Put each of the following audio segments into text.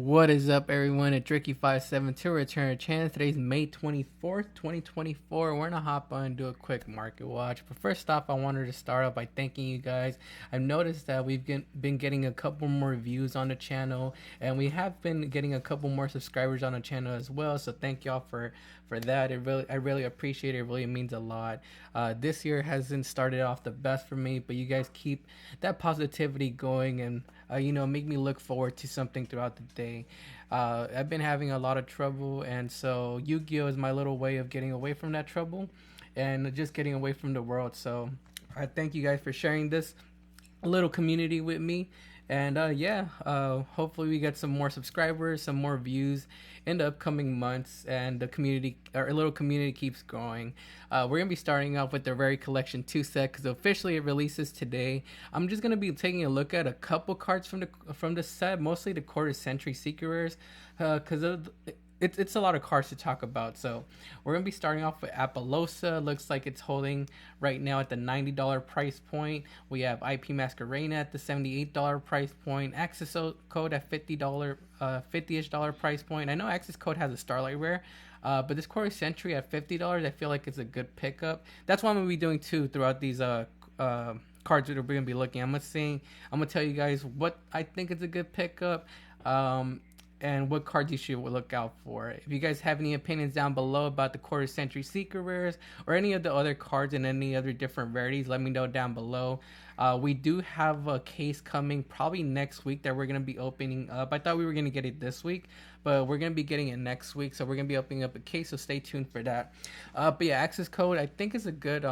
What is up, everyone? It's Ricky572 return to channel. Today's May 24th, 2024. We're gonna hop on and do a quick market watch. But first off, I wanted to start off by thanking you guys. I've noticed that we've been getting a couple more views on the channel, and we have been getting a couple more subscribers on the channel as well. So thank y'all for that. I really appreciate it. It really means a lot. This year hasn't started off the best for me, but you guys keep that positivity going and make me look forward to something throughout the day. I've been having a lot of trouble, and so Yu-Gi-Oh is my little way of getting away from that trouble and just getting away from the world. So I thank you guys for sharing this little community with me. And hopefully we get some more subscribers, some more views in the upcoming months, and the community, our little community, keeps growing. We're gonna be starting off with the Rarity Collection 2 set because officially it releases today. I'm just gonna be taking a look at a couple cards from the set, mostly the quarter century secret rares, because it's a lot of cards to talk about. So we're gonna be starting off with Apollosa. Looks like it's holding right now at the $90 price point. We have IP Masquerade at the $78 price point. Access Code at $50-ish price point. I know Access Code has a Starlight Rare, but this quarter century at $50, I feel like it's a good pickup. That's what I'm gonna be doing too throughout these cards that we're gonna be looking. I'm gonna tell you guys what I think is a good pickup. And what cards you should look out for. If you guys have any opinions down below about the quarter century secret rares or any of the other cards and any other different rarities, let me know down below. We do have a case coming probably next week that we're going to be opening up. I thought we were going to get it this week, but we're going to be getting it next week. So we're going to be opening up a case, so stay tuned for that. But yeah, Access Code I think is a good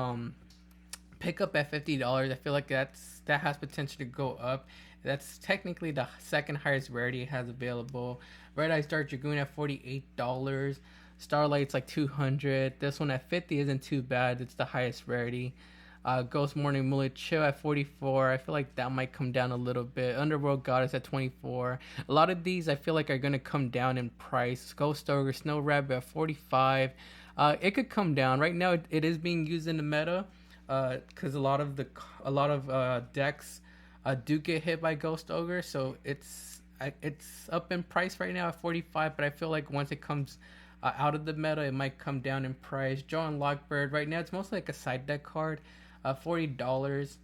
pickup at $50. I feel like that has potential to go up. That's technically the second highest rarity it has available. Red Eyes Dark Dragoon at $48. Starlight's like $200. This one at $50 isn't too bad. It's the highest rarity. Ghost Morning Mullet Chill at $44. I feel like that might come down a little bit. Underworld Goddess at $24. A lot of these I feel like are going to come down in price. Ghost Ogre Snow Rabbit at $45. It could come down. Right now it is being used in the meta because a lot of decks do get hit by Ghost Ogre, so it's up in price right now at $45. But I feel like once it comes out of the meta, it might come down in price. Joe and Lockbird right now it's mostly like a side deck card, $40.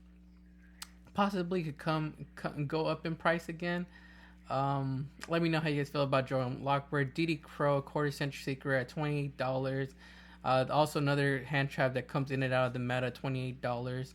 Possibly could go up in price again. Let me know how you guys feel about Joe and Lockbird. DD Crow quarter century secret at $28. Also another hand trap that comes in and out of the meta, $28.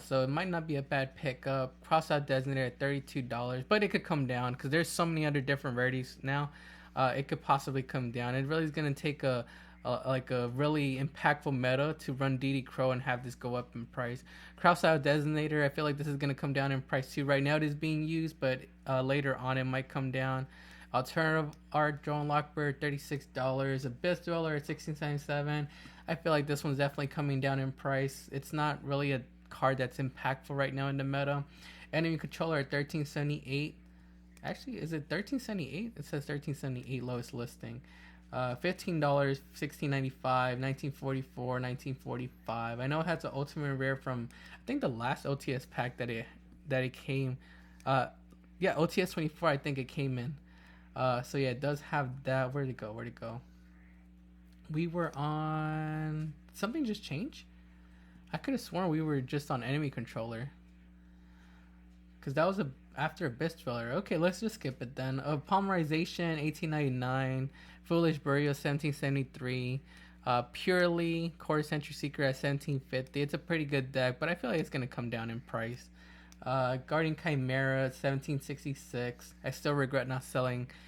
So it might not be a bad pickup. Crossout Designator at $32, but it could come down because there's so many other different rarities now. It could possibly come down. It really is going to take a really impactful meta to run DD Crow and have this go up in price. Crossout Designator, I feel like this is going to come down in price too. Right now it is being used, but later on it might come down. Alternative Art Drone Lockbird, $36. Abyss Dweller at $16.77. I feel like this one's definitely coming down in price. It's not really a card that's impactful right now in the meta. Enemy Controller at $13.78. Actually, is it $13.78? It says $13.78 lowest listing. $15, $16.95, $19.44, $19.45. I know it has an ultimate rare from I think the last OTS pack that it came. OTS 24. I think it came in. So yeah, it does have that. Where'd it go? We were on something just changed. I could have sworn we were just on Enemy Controller. Because that was after Abyss Dweller. Okay, let's just skip it then. Polymerization, $18.99. Foolish Burial, $17.73. Purely, Quarter Century Secret at $17.50. It's a pretty good deck, but I feel like it's going to come down in price. Guardian Chimera, $17.66. I still regret not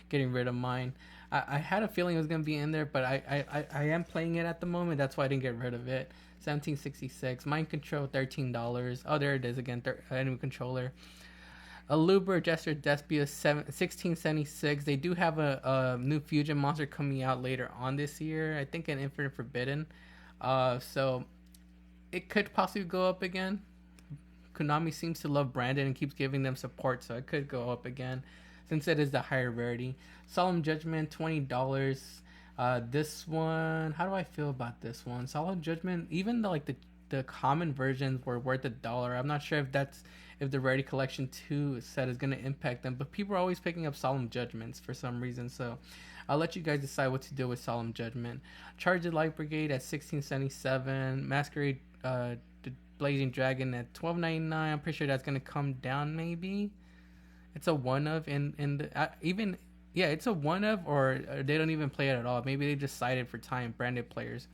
getting rid of mine. I had a feeling it was going to be in there, but I am playing it at the moment. That's why I didn't get rid of it. $17.66. Mind Control, $13. Oh, there it is again. Enemy Controller. Aluber Jester Despia, $16.76. They do have a new fusion monster coming out later on this year. I think an Infinite Forbidden. So it could possibly go up again. Konami seems to love Brandon and keeps giving them support, so it could go up again since it is the higher rarity. Solemn Judgment, $20. This one, how do I feel about this one? Solemn Judgment, even though like the common versions were worth $1. I'm not sure if the Rarity Collection 2 set is going to impact them, but people are always picking up Solemn Judgments for some reason, so I'll let you guys decide what to do with Solemn Judgment. Charge the Light Brigade at $16.77, Masquerade the Blazing Dragon at $12.99. I'm pretty sure that's going to come down maybe. It's a one of in the even yeah, it's a one of, or they don't even play it at all. Maybe they just cited for time branded players.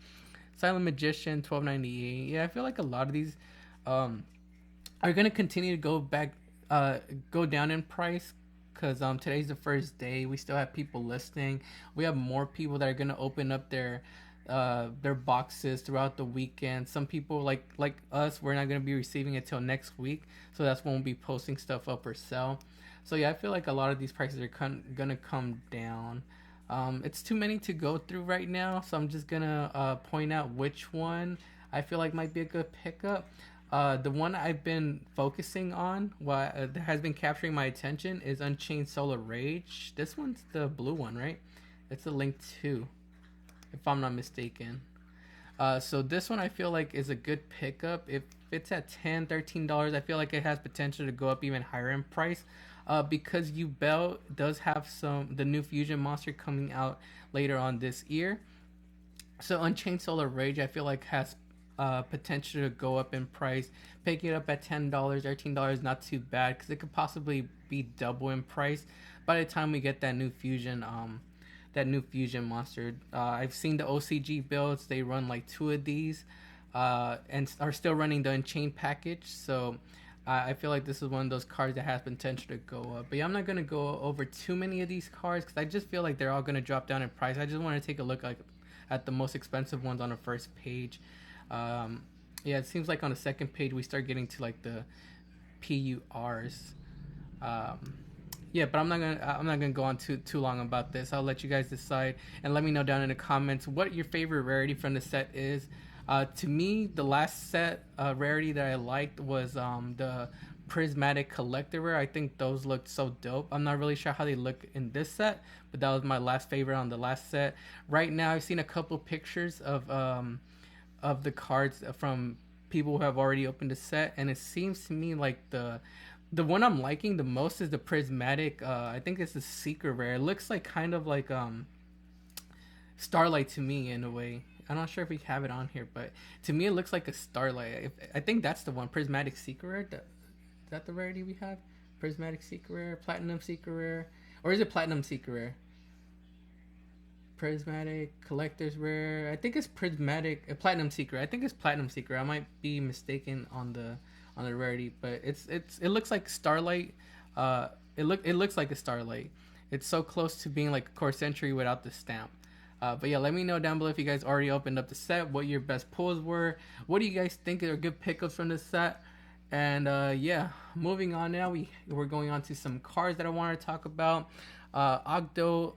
Silent Magician $12.98. Yeah, I feel like a lot of these are gonna continue to go down in price because today's the first day. We still have people listing. We have more people that are gonna open up their boxes throughout the weekend. Some people like us, we're not gonna be receiving it till next week, so that's when we'll be posting stuff up for sale. So yeah, I feel like a lot of these prices are gonna come down. It's too many to go through right now, so I'm just gonna point out which one I feel like might be a good pickup. The one I've been focusing on, that has been capturing my attention, is Unchained Solar Rage. This one's the blue one, right? It's the Link 2, if I'm not mistaken. So this one I feel like is a good pickup. If it's at $10-13, I feel like it has potential to go up even higher in price. Because Yubel does have the new fusion monster coming out later on this year. So Unchained Solar Rage I feel like has potential to go up in price. Picking it up at $10, $13, not too bad, because it could possibly be double in price by the time we get that new fusion monster. I've seen the OCG builds, they run like 2 of these and are still running the Unchained package, so I feel like this is one of those cards that has potential to go up. But yeah, I'm not going to go over too many of these cards because I just feel like they're all going to drop down in price. I just want to take a look at the most expensive ones on the first page. Yeah, it seems like on the second page we start getting to like the PURs. Yeah, but I'm not gonna go on too long about this. I'll let you guys decide and let me know down in the comments what your favorite rarity from the set is. To me, the last set rarity that I liked was the Prismatic Collector Rare. I think those looked so dope. I'm not really sure how they look in this set, but that was my last favorite on the last set. Right now, I've seen a couple pictures of the cards from people who have already opened the set, and it seems to me like the one I'm liking the most is the Prismatic. I think it's the Secret Rare. It looks like kind of like Starlight to me in a way. I'm not sure if we have it on here, but to me it looks like a Starlight. I think that's the one, Prismatic Secret Rare. Is that the rarity we have? Prismatic Secret Rare, Platinum Secret Rare, or is it Platinum Secret Rare? Prismatic Collector's Rare. I think it's Prismatic Platinum Secret. I think it's Platinum Secret. I might be mistaken on the rarity, but it looks like Starlight. It looks like a Starlight. It's so close to being like a Core Century without the stamp. But yeah, let me know down below if you guys already opened up the set, what your best pulls were. What do you guys think are good pickups from this set? And yeah, moving on now, we're going on to some cards that I want to talk about. Ogdo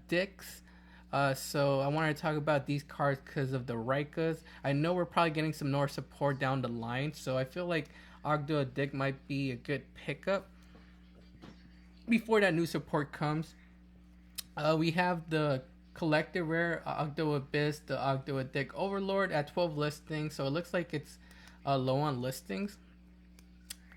Dix. So I wanted to talk about these cards because of the Rikas. I know we're probably getting some more support down the line, so I feel like Ogdo Dix might be a good pickup before that new support comes. We have the Collector Rare Ogdo Abyss, the Ogdo Dix Overlord at 12 listings, so it looks like it's low on listings,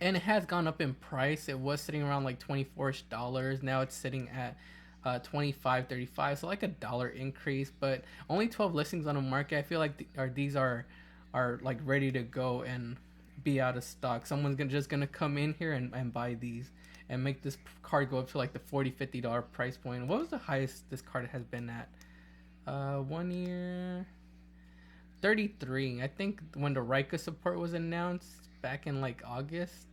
and it has gone up in price. It was sitting around like $24. Now it's sitting at $25.35, so like $1 increase, but only 12 listings on the market. I feel like these are like ready to go and be out of stock. Someone's just gonna come in here and buy these and make this card go up to like the $40-50 price point. What was the highest this card has been at? 1 year, 33. I think when the Rika support was announced back in like August,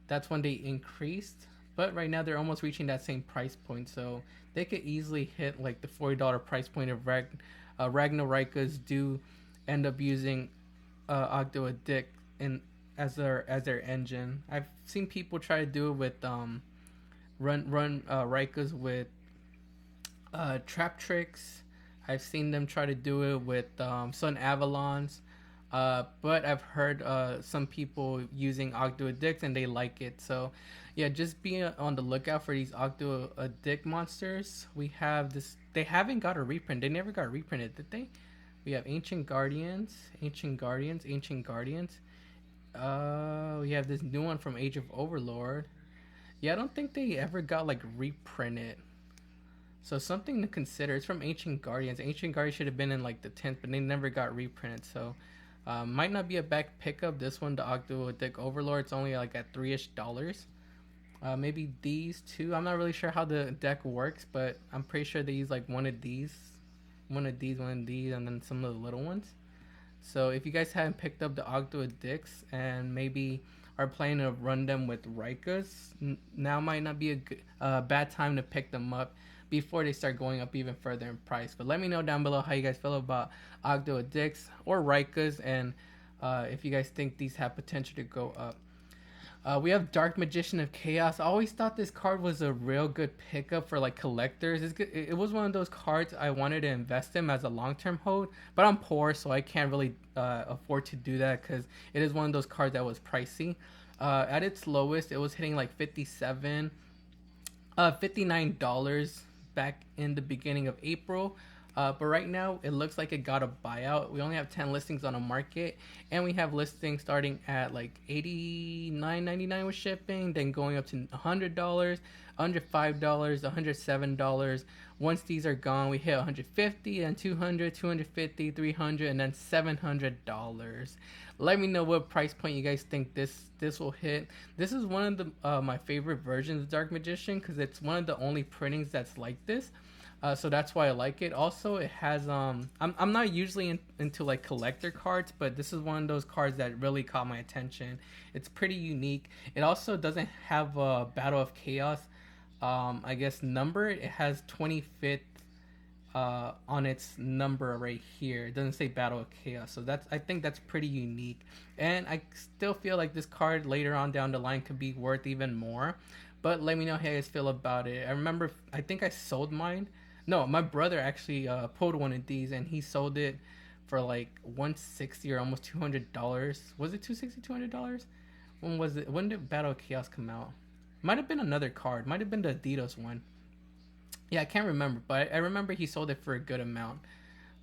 that's when they increased. But right now they're almost reaching that same price point, so they could easily hit like the $40 price point if Ragnar Rikas do end up using Ogdo Dix as their engine. I've seen people try to do it with run Rikas with Trap Tricks. I've seen them try to do it with Sun Avalons. But I've heard some people using Ogdo Dix and they like it. So yeah, just be on the lookout for these Ogdo Dix monsters. We have this. They haven't got a reprint. They never got reprinted, did they? We have Ancient Guardians, Ancient Guardians, Ancient Guardians. We have this new one from Age of Overlord. Yeah, I don't think they ever got like reprinted. So something to consider. It's from Ancient Guardians. Ancient Guardians should have been in like the 10th, but they never got reprinted. So might not be a back pickup. This one, the Octodec Overlord, it's only like at $3-ish. Maybe these two. I'm not really sure how the deck works, but I'm pretty sure they use like one of these, one of these, one of these, and then some of the little ones. So if you guys haven't picked up the Octodix and maybe are planning to run them with Raikas, now might not be a bad time to pick them up before they start going up even further in price. But let me know down below how you guys feel about Octodix or Raikas, and if you guys think these have potential to go up. We have Dark Magician of Chaos. I always thought this card was a real good pickup for like collectors. It was one of those cards I wanted to invest in as a long-term hold, but I'm poor, so I can't really afford to do that because it is one of those cards that was pricey. At its lowest, it was hitting like $59 back in the beginning of April. But right now, it looks like it got a buyout. We only have 10 listings on the market, and we have listings starting at like $89.99 with shipping, then going up to $100, under $5, $107. Once these are gone, we hit $150, and $200, $250, $300, and then $700. Let me know what price point you guys think this will hit. This is one of the my favorite versions of Dark Magician because it's one of the only printings that's like this. So that's why I like it. Also, it has I'm not usually into like collector cards, but this is one of those cards that really caught my attention. It's pretty unique. It also doesn't have a Battle of Chaos I guess number. It has 25th on its number right here. It doesn't say Battle of Chaos, so I think that's pretty unique. And I still feel like this card later on down the line could be worth even more. But let me know how you guys feel about it. I think I sold mine. No, my brother actually pulled one of these, and he sold it for like $160 or almost $200. Was it $260, $200? When was it? When did Battle of Chaos come out? Might have been another card. Might have been the Adidas one. Yeah, I can't remember, but I remember he sold it for a good amount,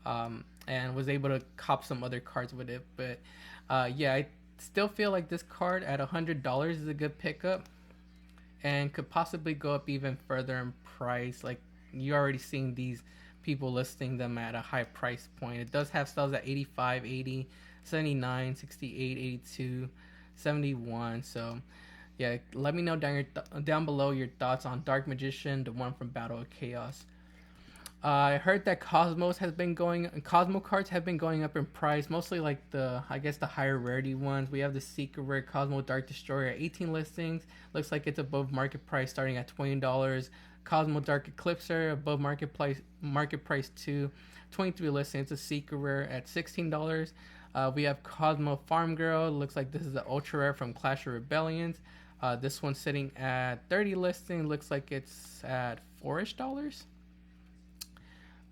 and was able to cop some other cards with it. But yeah, I still feel like this card at $100 is a good pickup, and could possibly go up even further in price. Like, you're already seeing these people listing them at a high price point. It does have sales at 85, 80, 79, 68, 82, 71. So yeah, let me know down below your thoughts on Dark Magician, the one from Battle of Chaos. I heard that Cosmo cards have been going up in price, mostly like the higher rarity ones. We have the Secret Rare Cosmo Dark Destroyer at 18 listings. Looks like it's above market price, starting at $20. Cosmo Dark Eclipser above market price too, 23 listings. It's a Secret Rare at $16. We have Cosmo Farm Girl. Looks like this is the ultra rare from Clash of Rebellions. This one's sitting at 30 listings. Looks like it's at $4-ish.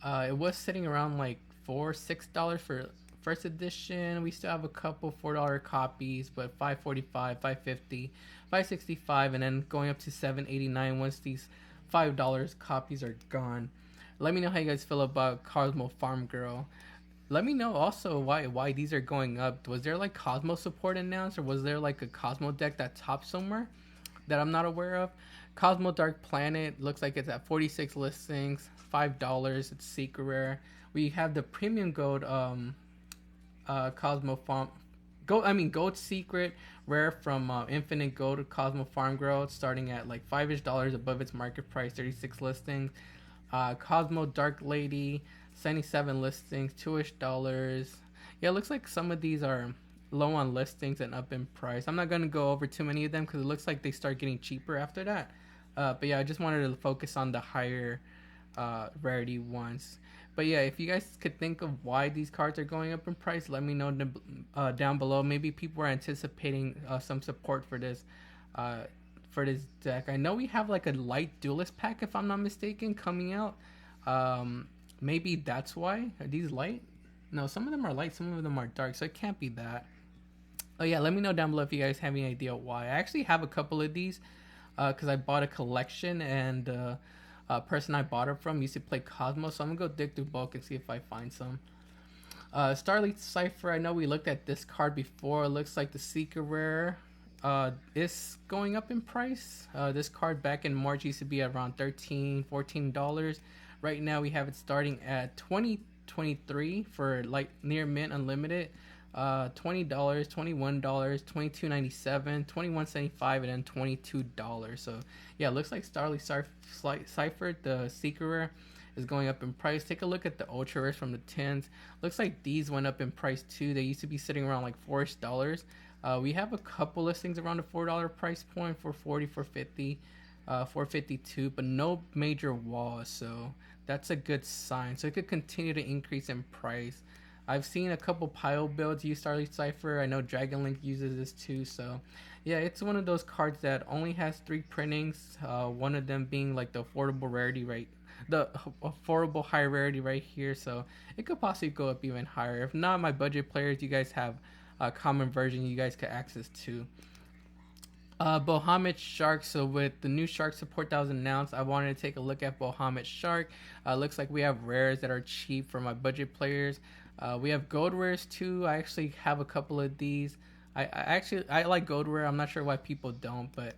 It was sitting around like $6 for first edition. We still have a couple $4 copies, but $5.45, $5.50, $5.65, and then going up to $7.89 once these $5 copies are gone. Let me know how you guys feel about Cosmo Farm Girl. Let me know also why these are going up. Was there like Cosmo support announced, or was there like a Cosmo deck that topped somewhere that I'm not aware of? Cosmo Dark Planet looks like it's at 46 listings, $5. It's Secret Rare. We have the Premium Gold Cosmo Farm Gold Secret Rare from Infinite Gold Cosmo Farm Girl, starting at like $5-ish above its market price, 36 listings. Cosmo Dark Lady, 77 listings, $2-ish. Yeah, it looks like some of these are low on listings and up in price. I'm not going to go over too many of them because it looks like they start getting cheaper after that. But yeah, I just wanted to focus on the higher rarity ones. But yeah, if you guys could think of why these cards are going up in price, let me know down below. Maybe people are anticipating some support for this deck. I know we have like a light duelist pack, if I'm not mistaken, coming out. Maybe that's why. Are these light? No, some of them are light, some of them are dark, so it can't be that. Oh yeah, let me know down below if you guys have any idea why. I actually have a couple of these because I bought a collection, and person I bought it from used to play Cosmo, so I'm gonna go dig through bulk and see if I find some. Starlight Cipher, I know we looked at this card before. It looks like the Secret Rare is going up in price. This card back in March used to be around $13-14. Right now we have it starting at $20.23 for like near mint unlimited. $20, $21, $22.97, $21.75, and then $22. So yeah, it looks like Starlight Cipher, the Secret Rare, is going up in price. Take a look at the ultra rares from the 10s. Looks like these went up in price too. They used to be sitting around like $4-ish. We have a couple listings around the $4 price point, 440, 450, 452, but no major walls, so that's a good sign. So it could continue to increase in price. I've seen a couple pile builds use Starlight Cipher. I know Dragon Link uses this too. So yeah, it's one of those cards that only has 3 printings. One of them being like the affordable rarity, right? The affordable high rarity right here. So it could possibly go up even higher. If not, my budget players, you guys have a common version you guys could access to. Bahamut Shark. So with the new shark support that was announced, I wanted to take a look at Bahamut Shark. Looks like we have rares that are cheap for my budget players. We have gold rares too. I actually have a couple of these. I like gold rare. I'm not sure why people don't, but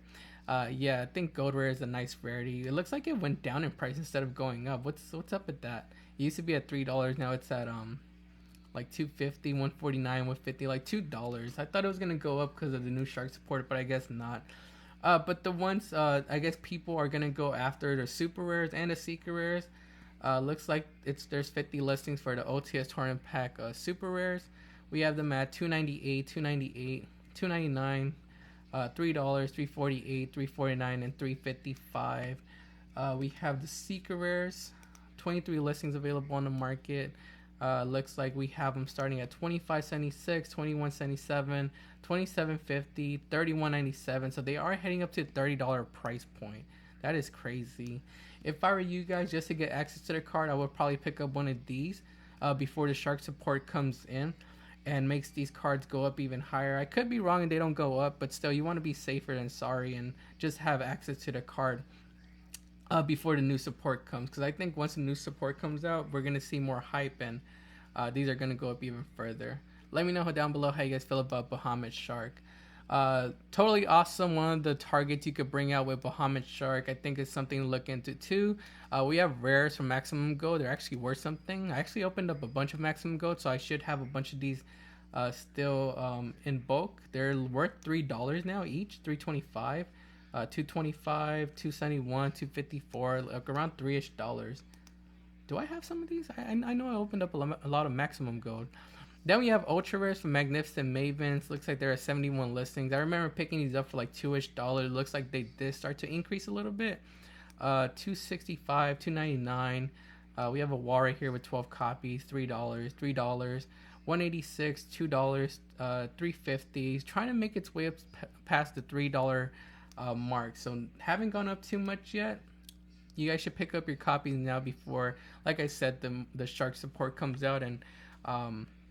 yeah, I think gold rare is a nice rarity. It looks like it went down in price instead of going up. What's up with that? It used to be at $3. Now it's at like 250, 149, 150, like $2. I thought it was gonna go up because of the new shark support, but I guess not. But the ones I guess people are gonna go after the super rares and the secret rares. Looks like there's 50 listings for the OTS tournament pack super rares. We have them at $298, $298, $299, $3, $348, $349, and $355. We have the secret rares, 23 listings available on the market. Looks like we have them starting at $25.76, $21.77, $27.50, $31.97. So they are heading up to $30 price point. That is crazy. If I were you guys, just to get access to the card, I would probably pick up one of these before the shark support comes in and makes these cards go up even higher. I could be wrong and they don't go up, but still, you want to be safer than sorry and just have access to the card before the new support comes. Because I think once the new support comes out, we're going to see more hype and these are going to go up even further. Let me know down below how you guys feel about Bahamut Shark. Totally awesome. One of the targets you could bring out with Bahamut Shark, I think, is something to look into too. We have rares from Maximum Gold. They're actually worth something. I actually opened up a bunch of Maximum Gold, so I should have a bunch of these still in bulk. They're worth $3 now each, $3.25, $2.25, $2.71, $2.54, like around $3-ish. Do I have some of these? I know I opened up a lot of Maximum Gold. Then we have ultra rares from Magnificent Mavens. Looks like there are 71 listings. I remember picking these up for like $2-ish. Looks like they did start to increase a little bit. $2.65, $2.99. We have a wall right here with 12 copies. $3, $3, $1.86, $2, $3.50. Trying to make its way up past the $3 mark. So haven't gone up too much yet. You guys should pick up your copies now before, like I said, the shark support comes out and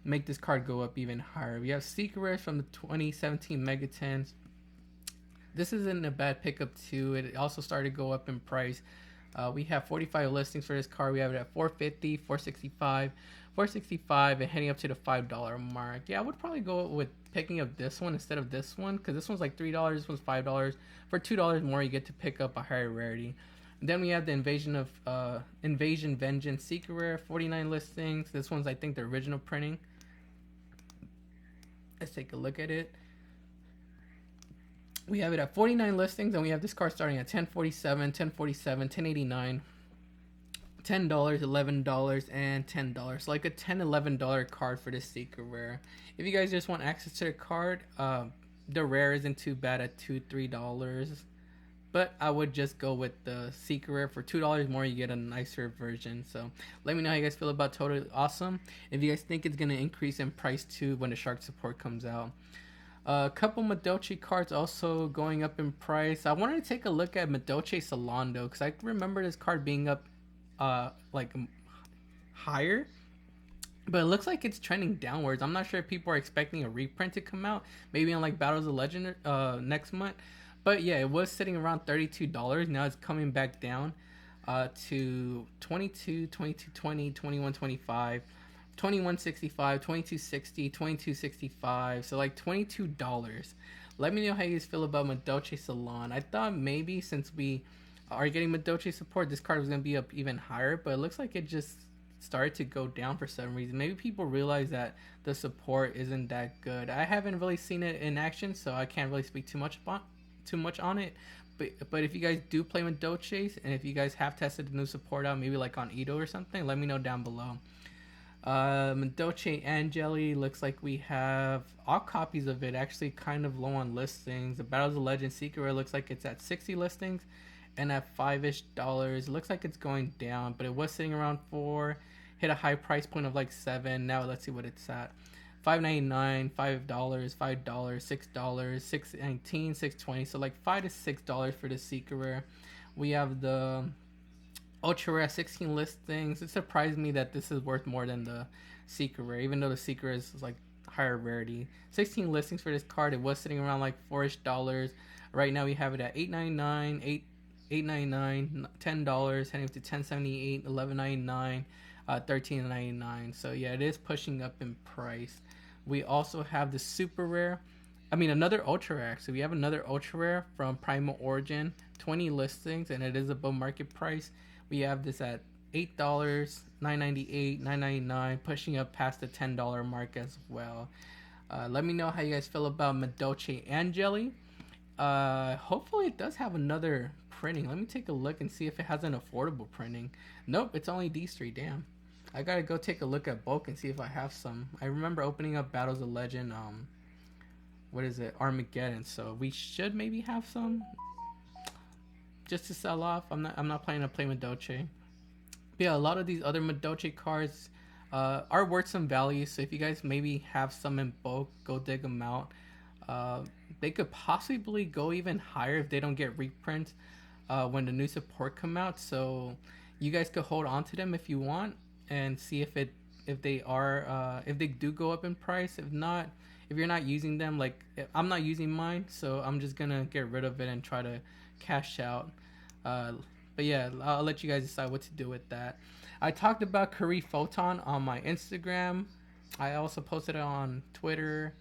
make this card go up even higher. We have secret rares from the 2017 Mega 10s. This isn't a bad pickup too. It also started to go up in price. We have 45 listings for this card. We have it at $4.50, $4.65, $4.65, and heading up to the $5 mark. Yeah, I would probably go with picking up this one instead of this one, because this one's like $3, this one's $5. For $2 more, you get to pick up a higher rarity. And then we have the Invasion Vengeance Secret Rare, 49 listings. This one's, I think, the original printing. Let's take a look at it. We have it at 49 listings, and we have this card starting at $10.47, $10.47, $10.89, $10, $11, and $10. So like a $10, $11 card for this secret rare. If you guys just want access to the card, the rare isn't too bad at $2, $3. But I would just go with the secret rare. For $2 more, you get a nicer version. So let me know how you guys feel about Totally Awesome. If you guys think it's going to increase in price too when the shark support comes out. A couple Medoche cards also going up in price. I wanted to take a look at Medoche Solando because I remember this card being up like higher. But it looks like it's trending downwards. I'm not sure if people are expecting a reprint to come out. Maybe on like Battles of Legend next month. But yeah, it was sitting around $32. Now it's coming back down to $22, $22.20, $21.25. 2165, 2260, 2265. So like $22. Let me know how you guys feel about Madoche Salon. I thought maybe since we are getting Madoche support, this card was gonna be up even higher, but it looks like it just started to go down for some reason. Maybe people realize that the support isn't that good. I haven't really seen it in action, so I can't really speak too much on it. But if you guys do play Madoches, and if you guys have tested the new support out, maybe like on Edo or something, let me know down below. Madoche Angeli, looks like we have all copies of it actually kind of low on listings. The Battles of Legend Secret looks like it's at 60 listings and at $5-ish. It looks like it's going down, but it was sitting around 4, hit a high price point of like 7. Now let's see what it's at. $5.99, $5, $5, $6, $6.19, $6.20. So like $5 to $6 for the Secret Rare. We have the Ultra Rare 16 listings. It surprised me that this is worth more than the Secret Rare, even though the Secret Rare is like higher rarity. 16 listings for this card. It was sitting around like $4-ish. Right now we have it at $8.99, $8.99, $10, heading up to $10.78, $11.99, $13.99. So yeah, it is pushing up in price. We also have the super rare. Another ultra rare. So we have another ultra rare from Primal Origin, 20 listings, and it is above market price. We have this at $8, $9.98, $9.99, pushing up past the $10 mark as well. Let me know how you guys feel about Madoche Angeli. Hopefully it does have another printing. Let me take a look and see if it has an affordable printing. Nope, it's only these 3. Damn. I gotta go take a look at bulk and see if I have some. I remember opening up Battles of Legend, what is it, Armageddon, so we should maybe have some just to sell off. I'm not planning to play Madoche. But yeah, a lot of these other Madoche cards are worth some value, so if you guys maybe have some in bulk, go dig them out. They could possibly go even higher if they don't get reprints when the new support come out, so you guys could hold on to them if you want and see if they do go up in price. If not, if you're not using them, like I'm not using mine, so I'm just gonna get rid of it and try to cash out. But yeah, I'll let you guys decide what to do with that. I talked about Curry Photon on my Instagram. I also posted it on Twitter.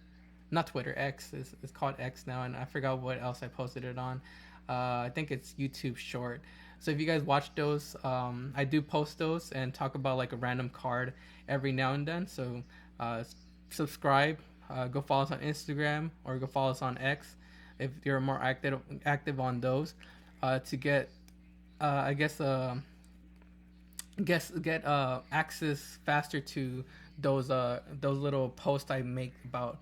Not Twitter, X. It's called X now, and I forgot what else I posted it on. I think it's YouTube Short. So if you guys watch those, I do post those and talk about like a random card every now and then. So subscribe, go follow us on Instagram or go follow us on X if you're more active on those to get get access faster to those little posts I make about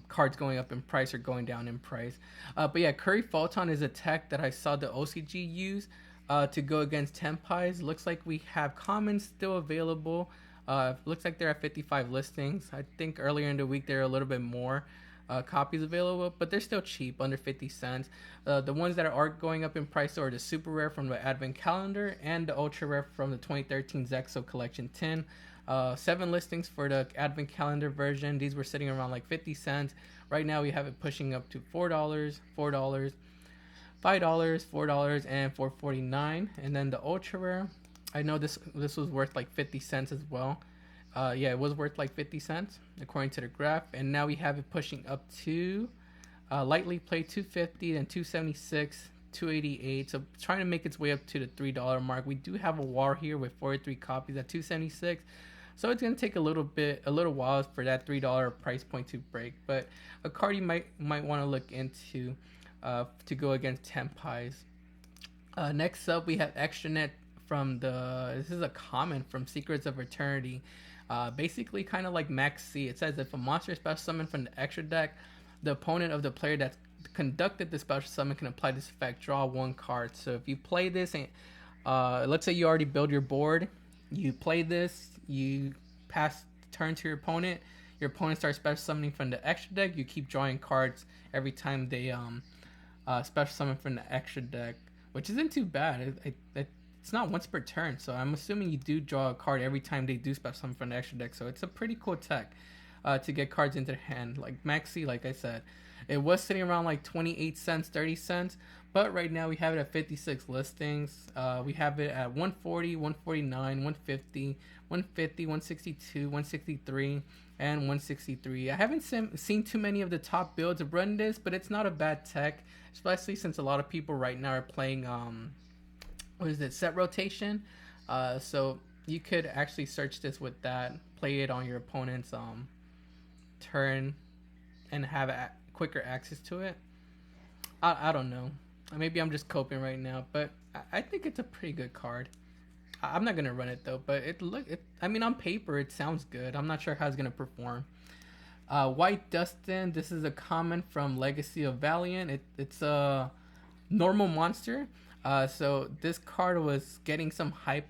cards going up in price or going down in price. But yeah, Curry Photon is a tech that I saw the OCG use to go against Tempai's. Looks like we have commons still available. Looks like they're at 55 listings. I think earlier in the week there are a little bit more copies available, but they're still cheap, under 50 cents. The ones that are going up in price are the super rare from the Advent Calendar and the ultra rare from the 2013 Zexo Collection 10. 7 listings for the Advent Calendar version. These were sitting around like 50 cents. Right now we have it pushing up to $4, $4, $5, $4, and $4.49. And then the ultra rare, I know this was worth like 50 cents as well. Yeah, it was worth like 50 cents according to the graph, and now we have it pushing up to lightly played $2.50 and $2.76, $2.88. So trying to make its way up to the $3 mark. We do have a war here with 43 copies at $2.76. So it's gonna take a little while for that $3 price point to break. But a card you might want to look into to go against Tempai's. Next up, we have Extranet from this is a comment from Secrets of Eternity. Basically kind of like Max C. It says if a monster is special summoned from the extra deck, the opponent of the player that conducted the special summon can apply this effect, draw 1 card. So if you play this and let's say you already build your board, you play this, you pass turn to your opponent starts special summoning from the extra deck, you keep drawing cards every time they special summon from the extra deck, which isn't too bad. It's not once per turn, so I'm assuming you do draw a card every time they do special summon from the extra deck. So it's a pretty cool tech to get cards into the hand. Like Maxi, like I said, It was sitting around like 28 cents, 30 cents, but right now we have it at 56 listings. We have it at 140, 149, 150, 150, 162, 163, and 163. I haven't seen too many of the top builds run this, but it's not a bad tech, especially since a lot of people right now are playing what is it, set rotation. So you could actually search this with that, play it on your opponent's turn, and have quicker access to it. I don't know. Maybe I'm just coping right now, but I think it's a pretty good card. I'm not gonna run it though, but I mean, on paper it sounds good. I'm not sure how it's gonna perform. White Dustin. This is a common from Legacy of Valiant. It's a normal monster. So this card was getting some hype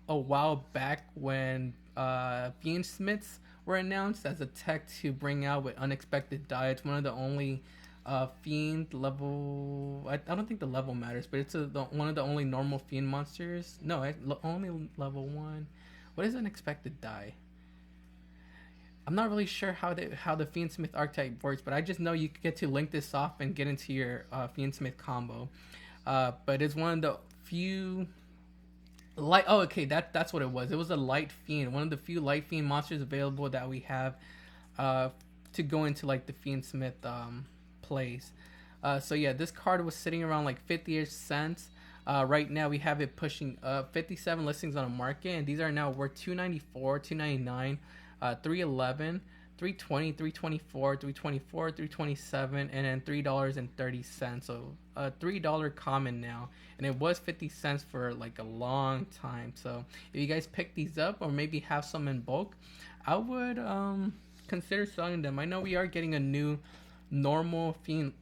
a while back when Fiend Smiths were announced as a tech to bring out with unexpected die. It's one of the only Fiend level. I don't think the level matters, but it's one of the only normal Fiend monsters. No, only level 1. What is unexpected die? I'm not really sure how the Fiend Smith archetype works, but I just know you get to link this off and get into your Fiend Smith combo. But it's one of the few light. Oh, okay, that's what it was. It was a light fiend, one of the few light fiend monsters available that we have to go into like the Fiend Smith plays. So yeah, this card was sitting around like 50-ish cents. Right now we have it pushing up 57 listings on the market, and these are now worth $294, $299, $311, $320, $324, $324, $327, and then $3.30. So $3 common now, and it was 50 cents for like a long time. So if you guys pick these up or maybe have some in bulk, I would consider selling them. I know we are getting a new normal Fiend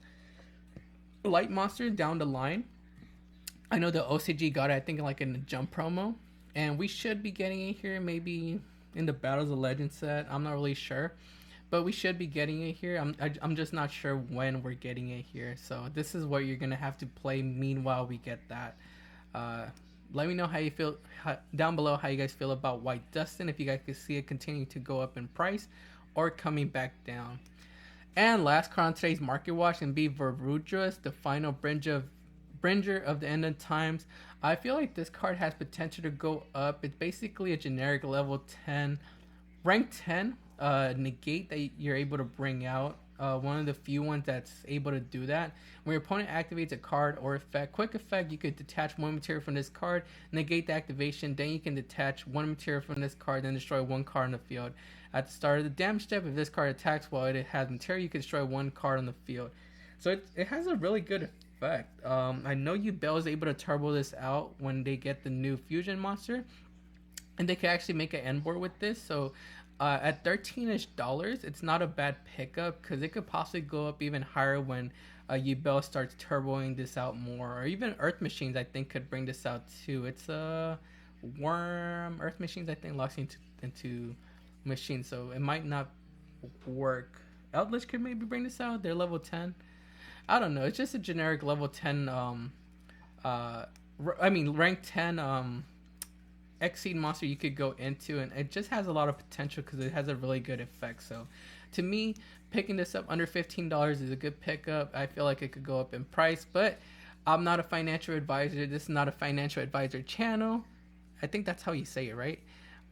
light monster down the line. I know the OCG got it, I think, like in the jump promo, and we should be getting it here maybe in the Battles of Legends set. I'm not really sure, but we should be getting it here. I'm just not sure when we're getting it here. So this is what you're gonna have to play meanwhile we get that. Let me know how you feel down below, how you guys feel about White Dustin, if you guys can see it continue to go up in price or coming back down. And last card on today's market watch can be Varudras, the final bringer of the end of times. I feel like this card has potential to go up. It's basically a generic level 10, rank 10 negate that you're able to bring out. One of the few ones that's able to do that. When your opponent activates a card or effect, quick effect, you could detach one material from this card, negate the activation, then you can detach one material from this card, then destroy one card on the field. At the start of the damage step, if this card attacks while it has material, you can destroy one card on the field. So it has a really good effect. I know Yubel is able to turbo this out when they get the new fusion monster, and they can actually make an end board with this. So at $13-ish, it's not a bad pickup, because it could possibly go up even higher when Yubel starts turboing this out more, or even Earth Machines I think could bring this out too. It's a worm. Earth Machines I think locks into machines, so it might not work. Eldritch could maybe bring this out. They're level 10. I don't know. It's just a generic level 10 rank 10 X-Seed monster you could go into, and it just has a lot of potential because it has a really good effect. So to me, picking this up under $15 is a good pickup. I feel like it could go up in price, but I'm not a financial advisor. This is not a financial advisor channel. I think that's how you say it, right?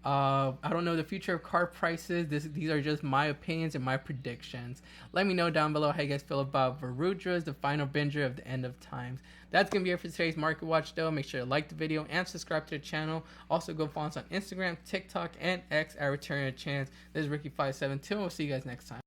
I don't know the future of card prices. These are just my opinions and my predictions. Let me know down below how you guys feel about Varudras, the final binger of the end of times. That's going to be it for today's Market Watch, though. Make sure to like the video and subscribe to the channel. Also, go follow us on Instagram, TikTok, and X at Return a Chance. This is Ricky572, and we'll see you guys next time.